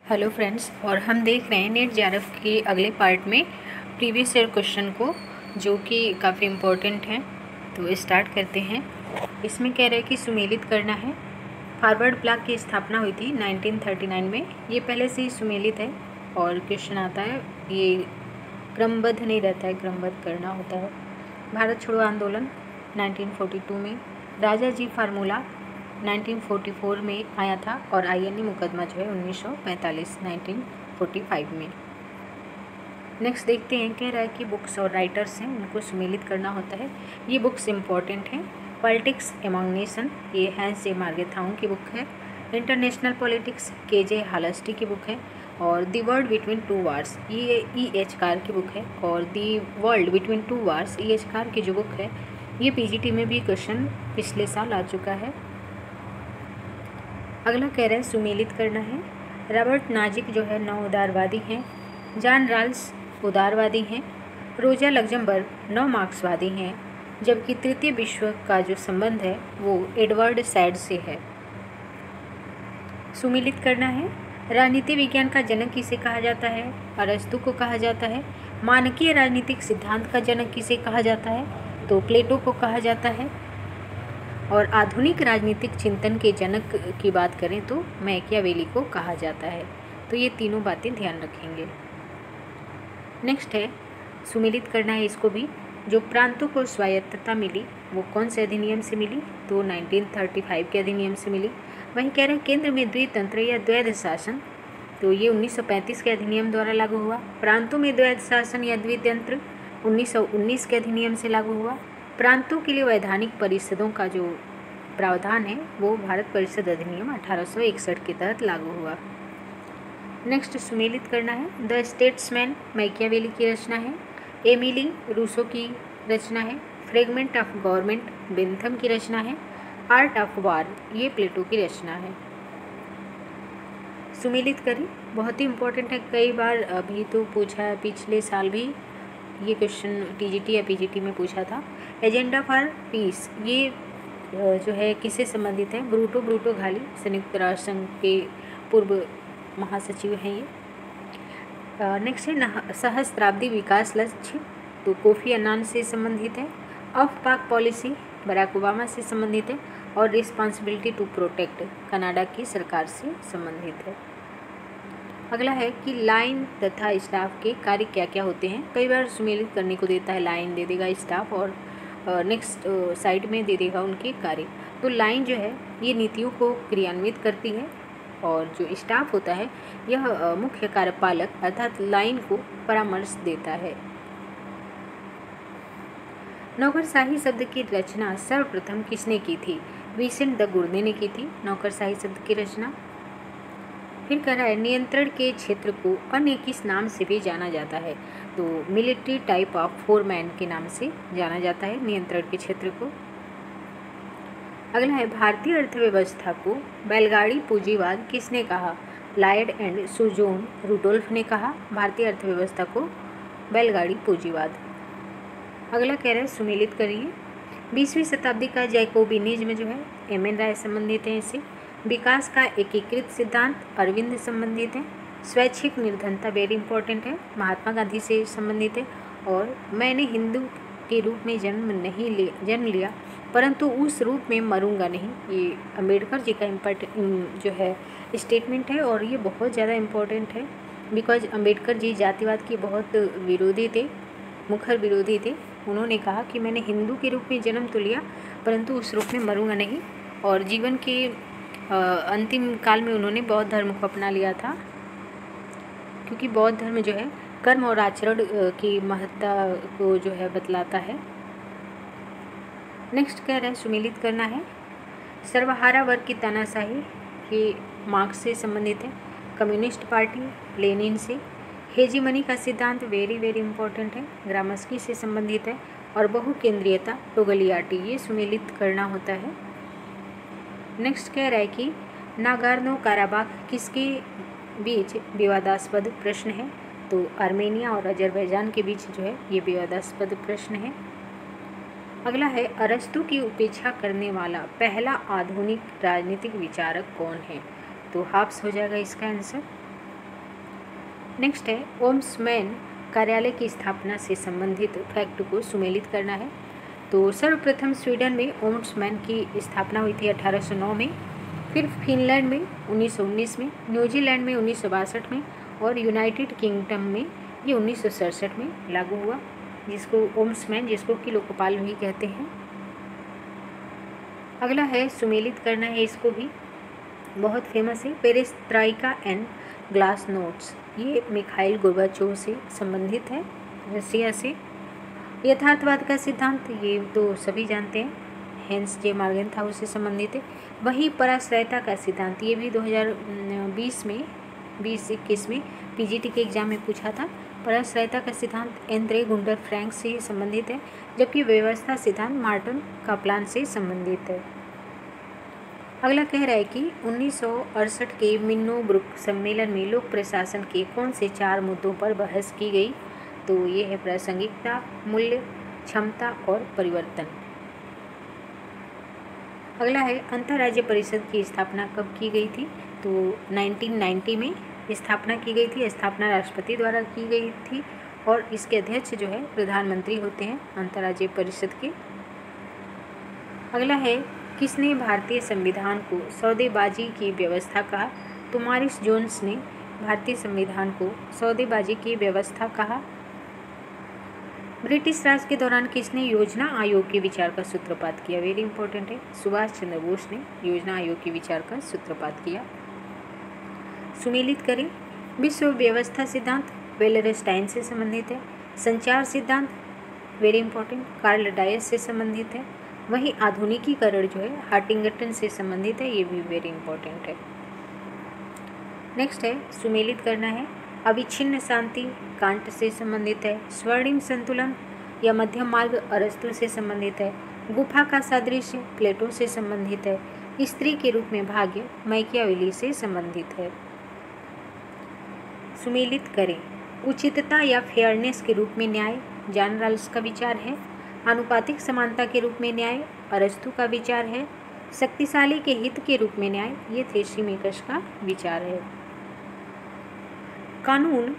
Hello friends, और हम देख रहे हैं नेट जेआरएफ के अगले पार्ट में प्रीवियस ईयर क्वेश्चन को, जो कि काफ़ी इम्पोर्टेंट है। तो स्टार्ट करते हैं। इसमें कह रहे हैं कि सुमेलित करना है। फॉरवर्ड ब्लॉक की स्थापना हुई थी 1939 में। ये पहले से ही सुमेलित है और क्वेश्चन आता है, ये क्रमबद्ध नहीं रहता है, क्रमबद्ध करना होता है। भारत छोड़ो आंदोलन 1942 में, राजा जी फार्मूला 1944 में आया था, और आईएनए मुकदमा जो है 1945 में। नेक्स्ट देखते हैं, कह रहा है कि बुक्स और राइटर्स हैं, उनको सुमेलित करना होता है। ये बुक्स इंपॉर्टेंट हैं। पॉलिटिक्स एमंग नेशन, ये हैंस जे मार्गेथाउन की बुक है। International politics के.जे. हालस्टी की बुक है। और the world between two wars, ये E.H. कार की बुक है। और the world between two wars, E.H. Car की जो बुक है, ये पीजीटी में भी क्वेश्चन पिछले साल आ चुका है। अगला कह रहा है सुमेलित करना है। रॉबर्ट नाजिक जो है नौ उदारवादी हैं। जॉन राल्स उदारवादी हैं। रोजा लग्जमबर्ग नौ मार्क्सवादी हैं, जबकि तृतीय विश्व का जो संबंध है वो एडवर्ड सैड से है। सुमेलित करना है। राजनीति विज्ञान का जनक किसे कहा जाता है? अरस्तु को कहा जाता है। मानकीय राजनीतिक सिद्धांत का जनक किसे कहा जाता है? तो प्लेटो को कहा जाता है। और आधुनिक राजनीतिक चिंतन के जनक की बात करें तो मैकियावेली को कहा जाता है। तो ये तीनों बातें ध्यान रखेंगे। नेक्स्ट है सुमेलित करना है इसको भी। जो प्रांतों को स्वायत्तता मिली वो कौन से अधिनियम से मिली? तो 1935 के अधिनियम से मिली। वहीं कह रहे हैं केंद्र में द्वितंत्र या द्वैध शासन, तो ये 1935 के अधिनियम द्वारा लागू हुआ। प्रांतों में द्वैध शासन या द्वितंत्र 1919 के अधिनियम से लागू हुआ। प्रांतों के लिए वैधानिक परिषदों का जो प्रावधान है वो भारत परिषद अधिनियम 1861 के तहत लागू हुआ। नेक्स्ट सुमेलित करना है। द स्टेट्समैन मैकियावेली की रचना है। एमिली रूसो की रचना है। फ्रेगमेंट ऑफ गवर्नमेंट बेंथम की रचना है। आर्ट ऑफ वार, ये प्लेटो की रचना है। सुमेलित करें, बहुत ही इम्पोर्टेंट है। कई बार अभी तो पूछा है, पिछले साल भी ये क्वेश्चन टीजीटी या पीजीटी में पूछा था। एजेंडा फॉर पीस, ये जो है किससे संबंधित है? ब्रूटो घाली, संयुक्त राष्ट्र संघ के पूर्व महासचिव हैं ये। नेक्स्ट है सहस्त्राब्दी विकास लक्ष्य, तो कोफी अन्नान से संबंधित है। ऑफ पाक पॉलिसी, बराक ओबामा से संबंधित है। और रिस्पॉन्सिबिलिटी टू प्रोटेक्ट, कनाडा की सरकार से संबंधित है। अगला है कि लाइन तथा स्टाफ के कार्य क्या क्या होते हैं। कई बार सुमेलित करने को देता है, लाइन दे देगा स्टाफ, और नेक्स्ट साइड में दे देगा उनके कार्य। तो लाइन जो है ये नीतियों को क्रियान्वित करती है, और जो स्टाफ होता है यह मुख्य कार्यपालक अर्थात लाइन को परामर्श देता है। नौकरशाही शब्द की रचना सर्वप्रथम किसने की थी? विंसेंट द गुर्दे ने की थी नौकरशाही शब्द की रचना। फिर कह रहा है नियंत्रण के क्षेत्र को अन्य किस नाम से भी जाना जाता है? तो मिलिट्री टाइप ऑफ फोरमैन के नाम से जाना जाता है नियंत्रण के क्षेत्र को। अगला है भारतीय अर्थव्यवस्था को बैलगाड़ी पूंजीवाद किसने कहा? लॉयड एंड सुजोन रुडोल्फ ने कहा भारतीय अर्थव्यवस्था को बैलगाड़ी पूंजीवाद। अगला कह रहा है सुमेलित करिए। 20वीं शताब्दी का जैकोबिनिज्म जो है एम.एन. राय संबंधित है इससे। विकास का एकीकृत सिद्धांत अरविंद संबंधित है। स्वैच्छिक निर्धनता वेरी इंपॉर्टेंट है, महात्मा गांधी से संबंधित है। और मैंने हिंदू के रूप में जन्म लिया परंतु उस रूप में मरूंगा नहीं, ये अम्बेडकर जी का जो है स्टेटमेंट है, और ये बहुत ज़्यादा इम्पोर्टेंट है बिकॉज अम्बेडकर जी जातिवाद के बहुत विरोधी थे, मुखर विरोधी थे। उन्होंने कहा कि मैंने हिंदू के रूप में जन्म तो लिया परंतु उस रूप में मरूंगा नहीं, और जीवन के अंतिम काल में उन्होंने बौद्ध धर्म को अपना लिया था, क्योंकि बौद्ध धर्म जो है कर्म और आचरण की महत्ता को जो है बतलाता है। नेक्स्ट कह रहे हैं सुमेलित करना है। सर्वहारा वर्ग की तानाशाही के मार्क्स से संबंधित है। कम्युनिस्ट पार्टी लेनिन से। हेजीमनी का सिद्धांत वेरी वेरी इंपॉर्टेंट है, ग्रामस्की से संबंधित है। और बहुकेंद्रीयता टोगलियाटी, ये सुमेलित करना होता है। नेक्स्ट कह रहा है कि नागोर्नो काराबाख किसके बीच विवादास्पद प्रश्न है? तो आर्मेनिया और अजरबैजान के बीच जो है ये विवादास्पद प्रश्न है। अगला है अरस्तु की उपेक्षा करने वाला पहला आधुनिक राजनीतिक विचारक कौन है? तो हाब्स हो जाएगा इसका आंसर। नेक्स्ट है ओम्समैन कार्यालय की स्थापना से संबंधित फैक्ट को सुमेलित करना है। तो सर्वप्रथम स्वीडन में ओम्समैन की स्थापना हुई थी 1809 में, फिर फिनलैंड में 1919 में, न्यूजीलैंड में 1962 में और यूनाइटेड किंगडम में ये 1967 में लागू हुआ, जिसको ओम्समैन, जिसको कि लोकपाल भी कहते हैं। अगला है सुमेलित करना है, इसको भी बहुत फेमस है, पेरेस्ट्राइका एंड ग्लास नोट्स। ये मिखाइल गोर्बाचोव से संबंधित है, रसिया से। यथार्थवाद का सिद्धांत, ये तो सभी जानते हैं, हेंस जे मार्गेनथाउ से संबंधित है। वहीं पराश्रयता का सिद्धांत, ये भी 2020 में 2021 में पीजीटी के एग्जाम में पूछा था। पराश्रयता का सिद्धांत एंद्रे गुंडर फ्रैंक से संबंधित है, जबकि व्यवस्था सिद्धांत मार्टिन काप्लान से संबंधित है। अगला कह रहा है कि 1968 के मिन्नोब्रुक सम्मेलन में लोक प्रशासन के कौन से 4 मुद्दों पर बहस की गई? तो ये है प्रासंगिकता, मूल्य, क्षमता और परिवर्तन। अगला है अंतर्राज्य परिषद की स्थापना कब की गई थी? तो 1990 में स्थापना की गई थी। स्थापना राष्ट्रपति द्वारा की गई थी और इसके अध्यक्ष जो है प्रधानमंत्री होते हैं अंतर्राज्यीय परिषद के। अगला है किसने भारतीय संविधान को सौदेबाजी की व्यवस्था कहा? तो मॉरिस जोन्स ने भारतीय संविधान को सौदेबाजी की व्यवस्था कहा। ब्रिटिश राज के दौरान किसने योजना आयोग के विचार का सूत्रपात किया? वेरी इंपॉर्टेंट है, सुभाष चंद्र बोस ने योजना आयोग के विचार का सूत्रपात किया। सुमेलित करें। विश्व व्यवस्था सिद्धांत वेलरस्टाइन से संबंधित है। संचार सिद्धांत वेरी इंपॉर्टेंट, कार्ल डायस से संबंधित है। वहीं आधुनिकीकरण जो है हार्टिंगटन से संबंधित है, ये भी वेरी इंपॉर्टेंट है। नेक्स्ट है सुमेलित करना है। अविच्छिन्न शांति कांट से संबंधित है। स्वर्णिम संतुलन या मध्यम मार्ग अरस्तु से संबंधित है। गुफा का सादृश्य प्लेटो से संबंधित है। स्त्री के रूप में भाग्य मैकियावेली से संबंधित है। सुमेलित करें। उचितता या फेयरनेस के रूप में न्याय जॉन रॉल्स का विचार है। आनुपातिक समानता के रूप में न्याय अरस्तु का विचार है। शक्तिशाली के हित के रूप में न्याय ये थ्रेसीमेकर्स का विचार है। कानून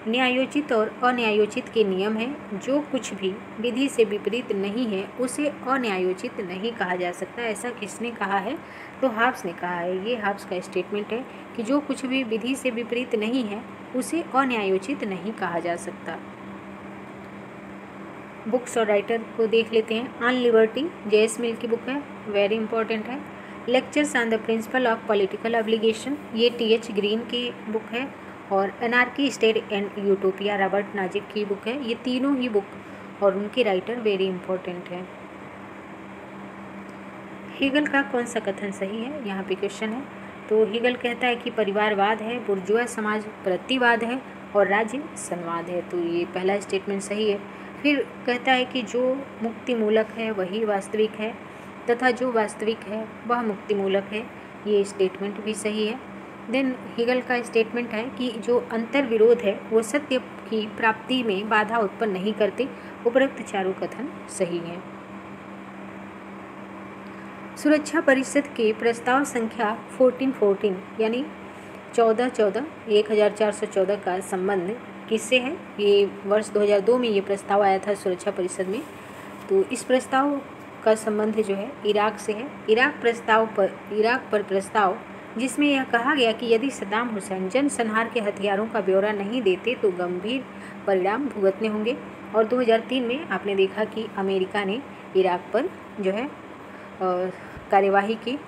न्यायोचित और अन्यायोचित के नियम हैं। जो कुछ भी विधि से विपरीत नहीं है उसे अन्यायोचित नहीं कहा जा सकता। ऐसा किसने कहा है? तो हाब्स ने कहा है। ये हाब्स का स्टेटमेंट है कि जो कुछ भी विधि से विपरीत नहीं है उसे अन्यायोचित नहीं कहा जा सकता। बुक्स और राइटर को देख लेते हैं। ऑन लिबर्टी जेएस मिल की बुक है, वेरी इंपॉर्टेंट है। Lectures on the principle of political obligation ये टीएच ग्रीन की बुक है। और anarchy state and utopia Robert Najib की बुक है। ये तीनों ही बुक और उनके राइटर वेरी इंपॉर्टेंट है। हीगल का कौन सा कथन सही है? यहाँ पे क्वेश्चन है। तो हीगल कहता है कि परिवारवाद है, बुर्जुआ समाज प्रतिवाद है और राज्य संवाद है। तो ये पहला स्टेटमेंट सही है। फिर कहता है कि जो मुक्तिमूलक है वही वास्तविक है तथा जो वास्तविक है वह मुक्तिमूलक है। ये स्टेटमेंट भी सही है। देन हीगल का स्टेटमेंट है कि जो अंतर विरोध है वो सत्य की प्राप्ति में बाधा उत्पन्न नहीं करते। उपरोक्त चारों कथन सही हैं। सुरक्षा परिषद के प्रस्ताव संख्या 1414 यानी 1414 का संबंध किससे है? ये वर्ष 2002 में ये प्रस्ताव आया था सुरक्षा परिषद में। तो इस प्रस्ताव का संबंध जो है इराक से है। इराक पर प्रस्ताव जिसमें यह कहा गया कि यदि सद्दाम हुसैन जनसंहार के हथियारों का ब्यौरा नहीं देते तो गंभीर परिणाम भुगतने होंगे। और 2003 में आपने देखा कि अमेरिका ने इराक पर जो है कार्यवाही की।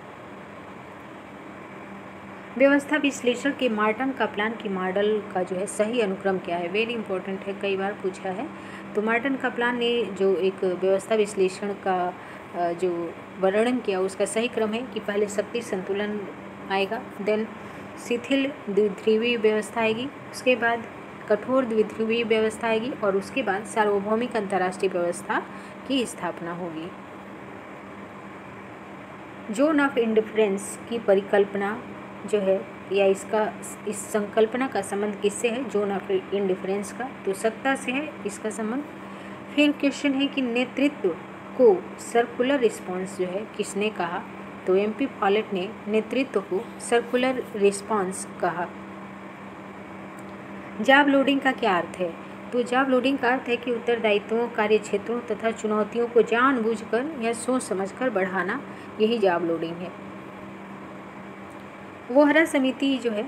व्यवस्था विश्लेषण के मार्टिन काप्लान की मॉडल का जो है सही अनुक्रम क्या है? वेरी इंपॉर्टेंट है, कई बार पूछा है। तो मार्टिन काप्लान ने जो एक व्यवस्था विश्लेषण का जो वर्णन किया उसका सही क्रम है कि पहले शक्ति संतुलन आएगा, देन शिथिल द्विध्रुवीय व्यवस्था आएगी, उसके बाद कठोर द्विध्रुवीय व्यवस्था आएगी और उसके बाद सार्वभौमिक अंतर्राष्ट्रीय व्यवस्था की स्थापना होगी। जोन ऑफ इंडिफरेंस की परिकल्पना जो है या इस संकल्पना का संबंध किससे है? जोन ऑफ इंडिफरेंस का, तो सत्ता से है इसका संबंध। फिर क्वेश्चन है कि नेतृत्व को सर्कुलर रिस्पांस जो है किसने कहा? तो एमपी फॉलेट ने नेतृत्व को सर्कुलर रिस्पांस कहा। जॉब लोडिंग का क्या अर्थ है? तो जॉब लोडिंग का अर्थ है कि उत्तरदायित्वों, कार्यक्षेत्रों तथा चुनौतियों को जानबूझकर या सोच समझकर बढ़ाना, यही जॉब लोडिंग है। वोहरा समिति जो है,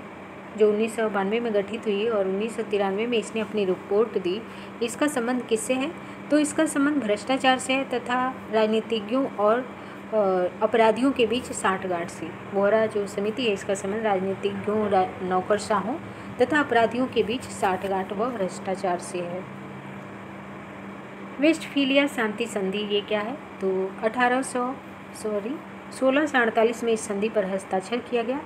जो 1992 में गठित हुई और 1993 में इसने अपनी रिपोर्ट दी, इसका संबंध किससे है? तो इसका संबंध भ्रष्टाचार से है तथा राजनीतिज्ञों और अपराधियों के बीच साठगांठ से। वोहरा जो समिति है, इसका संबंध राजनीतिज्ञों, नौकरशाहों तथा अपराधियों के बीच साठगांठ व भ्रष्टाचार से है। वेस्टफीलिया शांति संधि ये क्या है? तो 1648 में इस संधि पर हस्ताक्षर किया गया।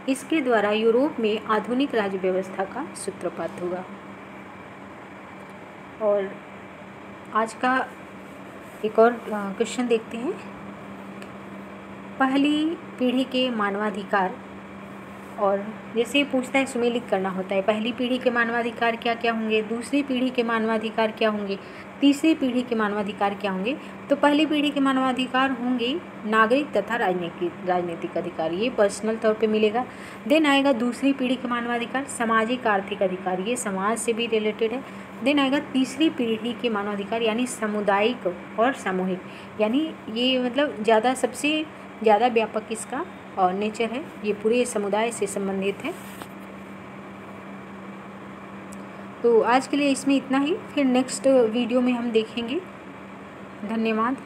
इसके द्वारा यूरोप में आधुनिक राज्य व्यवस्था का सूत्रपात हुआ। और आज का एक और क्वेश्चन देखते हैं। पहली पीढ़ी के मानवाधिकार, और जैसे पूछता है सुमेलित करना होता है, पहली पीढ़ी के मानवाधिकार क्या क्या होंगे, दूसरी पीढ़ी के मानवाधिकार क्या होंगे, तीसरी पीढ़ी के मानवाधिकार क्या होंगे। तो पहली पीढ़ी के मानवाधिकार होंगे नागरिक तथा राजनीतिक अधिकार, ये पर्सनल तौर पे मिलेगा। देन आएगा दूसरी पीढ़ी के मानवाधिकार, सामाजिक आर्थिक अधिकार, ये समाज से भी रिलेटेड है। देन आएगा तीसरी पीढ़ी के मानवाधिकार यानी सामुदायिक और सामूहिक, यानी ये मतलब ज़्यादा सबसे ज़्यादा व्यापक इसका और नेचर है, ये पूरे समुदाय से संबंधित है। तो आज के लिए इसमें इतना ही, फिर नेक्स्ट वीडियो में हम देखेंगे। धन्यवाद।